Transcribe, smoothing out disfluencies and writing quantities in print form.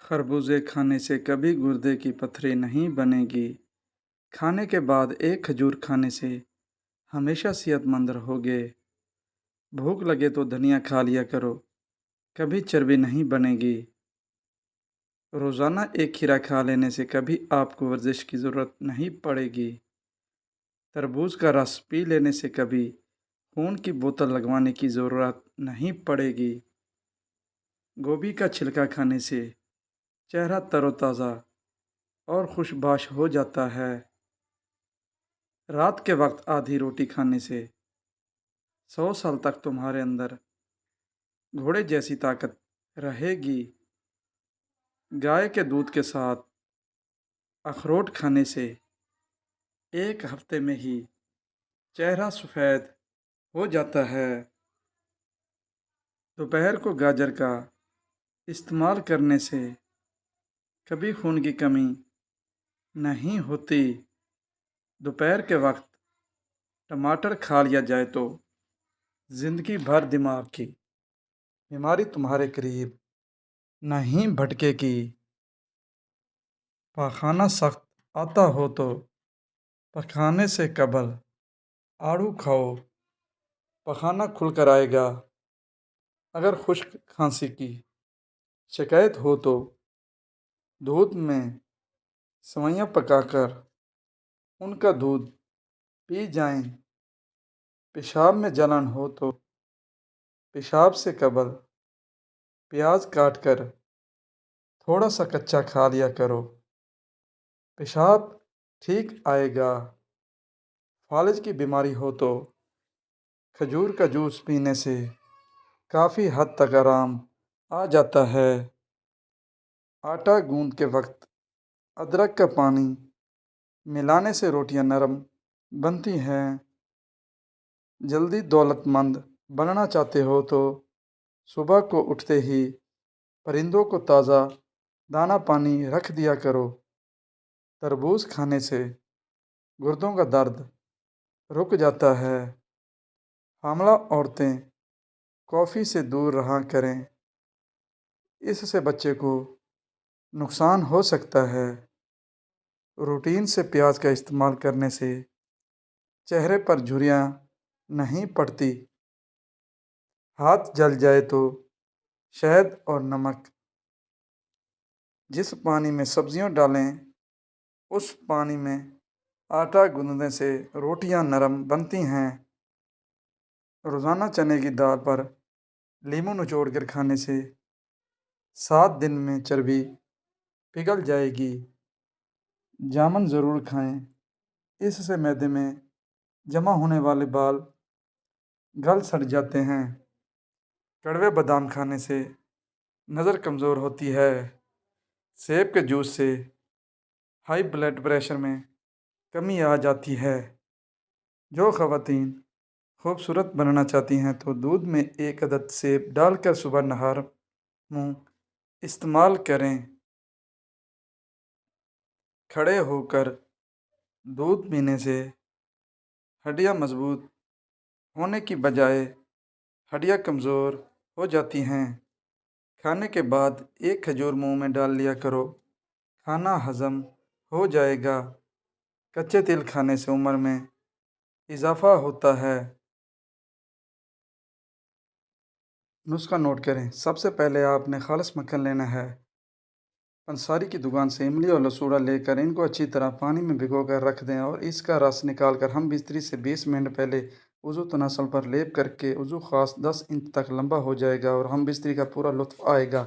خربوزے کھانے سے کبھی گردے کی پتھری نہیں بنے گی۔ کھانے کے بعد ایک کھجور کھانے سے ہمیشہ صحت مند رہو گے۔ بھوک لگے تو دھنیا کھا لیا کرو، کبھی چربی نہیں بنے گی۔ روزانہ ایک کھیرا کھا لینے سے کبھی آپ کو ورزش کی ضرورت نہیں پڑے گی۔ تربوز کا رس پی لینے سے کبھی خون کی بوتل لگوانے کی ضرورت نہیں پڑے گی۔ گوبھی کا چھلکا کھانے سے چہرہ تر و تازہ اور خوشباش ہو جاتا ہے۔ رات کے وقت آدھی روٹی کھانے سے 100 سال تک تمہارے اندر گھوڑے جیسی طاقت رہے گی۔ گائے کے دودھ کے ساتھ اخروٹ کھانے سے ایک ہفتے میں ہی چہرہ سفید ہو جاتا ہے۔ دوپہر کو گاجر کا استعمال کرنے سے کبھی خون کی کمی نہیں ہوتی۔ دوپہر کے وقت ٹماٹر کھا لیا جائے تو زندگی بھر دماغ کی بیماری تمہارے قریب نہیں بھٹکے گی۔ پاخانہ سخت آتا ہو تو پکانے سے قبل آڑو کھاؤ، پخانہ کھل کر آئے گا۔ اگر خشک کھانسی کی شکایت ہو تو دودھ میں سوئیاں پکا کر ان کا دودھ پی جائیں۔ پیشاب میں جلن ہو تو پیشاب سے قبل پیاز کاٹ کر تھوڑا سا کچا کھا لیا کرو، پیشاب ٹھیک آئے گا۔ فالج کی بیماری ہو تو کھجور کا جوس پینے سے کافی حد تک آرام آ جاتا ہے۔ آٹا گوندھ کے وقت ادرک کا پانی ملانے سے روٹیاں نرم بنتی ہیں۔ جلدی دولت مند بننا چاہتے ہو تو صبح کو اٹھتے ہی پرندوں کو تازہ دانہ پانی رکھ دیا کرو۔ تربوز کھانے سے گردوں کا درد رک جاتا ہے۔ حاملہ عورتیں کافی سے دور رہا کریں، اس سے بچے کو نقصان ہو سکتا ہے۔ روٹین سے پیاز کا استعمال کرنے سے چہرے پر جھریاں نہیں پڑتی۔ ہاتھ جل جائے تو شہد اور نمک جس پانی میں سبزیاں ڈالیں اس پانی میں آٹا گوندنے سے روٹیاں نرم بنتی ہیں۔ روزانہ چنے کی دال پر لیموں نچوڑ کر کھانے سے 7 دن میں چربی پگھل جائے گی۔ جامن ضرور کھائیں، اس سے معدے میں جمع ہونے والے بال گل سڑ جاتے ہیں۔ کڑوے بادام کھانے سے نظر کمزور ہوتی ہے۔ سیب کے جوس سے ہائی بلڈ پریشر میں کمی آ جاتی ہے۔ جو خواتین خوبصورت بننا چاہتی ہیں تو دودھ میں 1 عدد سیب ڈال کر صبح نہار منہ استعمال کریں۔ کھڑے ہو کر دودھ پینے سے ہڈیاں مضبوط ہونے کی بجائے ہڈیاں کمزور ہو جاتی ہیں۔ کھانے کے بعد 1 کھجور منہ میں ڈال لیا کرو، کھانا ہضم ہو جائے گا۔ کچے تل کھانے سے عمر میں اضافہ ہوتا ہے۔ نسخہ نوٹ کریں۔ سب سے پہلے آپ نے خالص مکھن لینا ہے۔ پنساری کی دکان سے املی اور لسوڑا لے کر ان کو اچھی طرح پانی میں بھگو کر رکھ دیں اور اس کا رس نکال کر ہم بستری سے 20 منٹ پہلے وضو تناسل پر لیپ کر کے وضو خاص 10 انچ تک لمبا ہو جائے گا اور ہم بستری کا پورا لطف آئے گا۔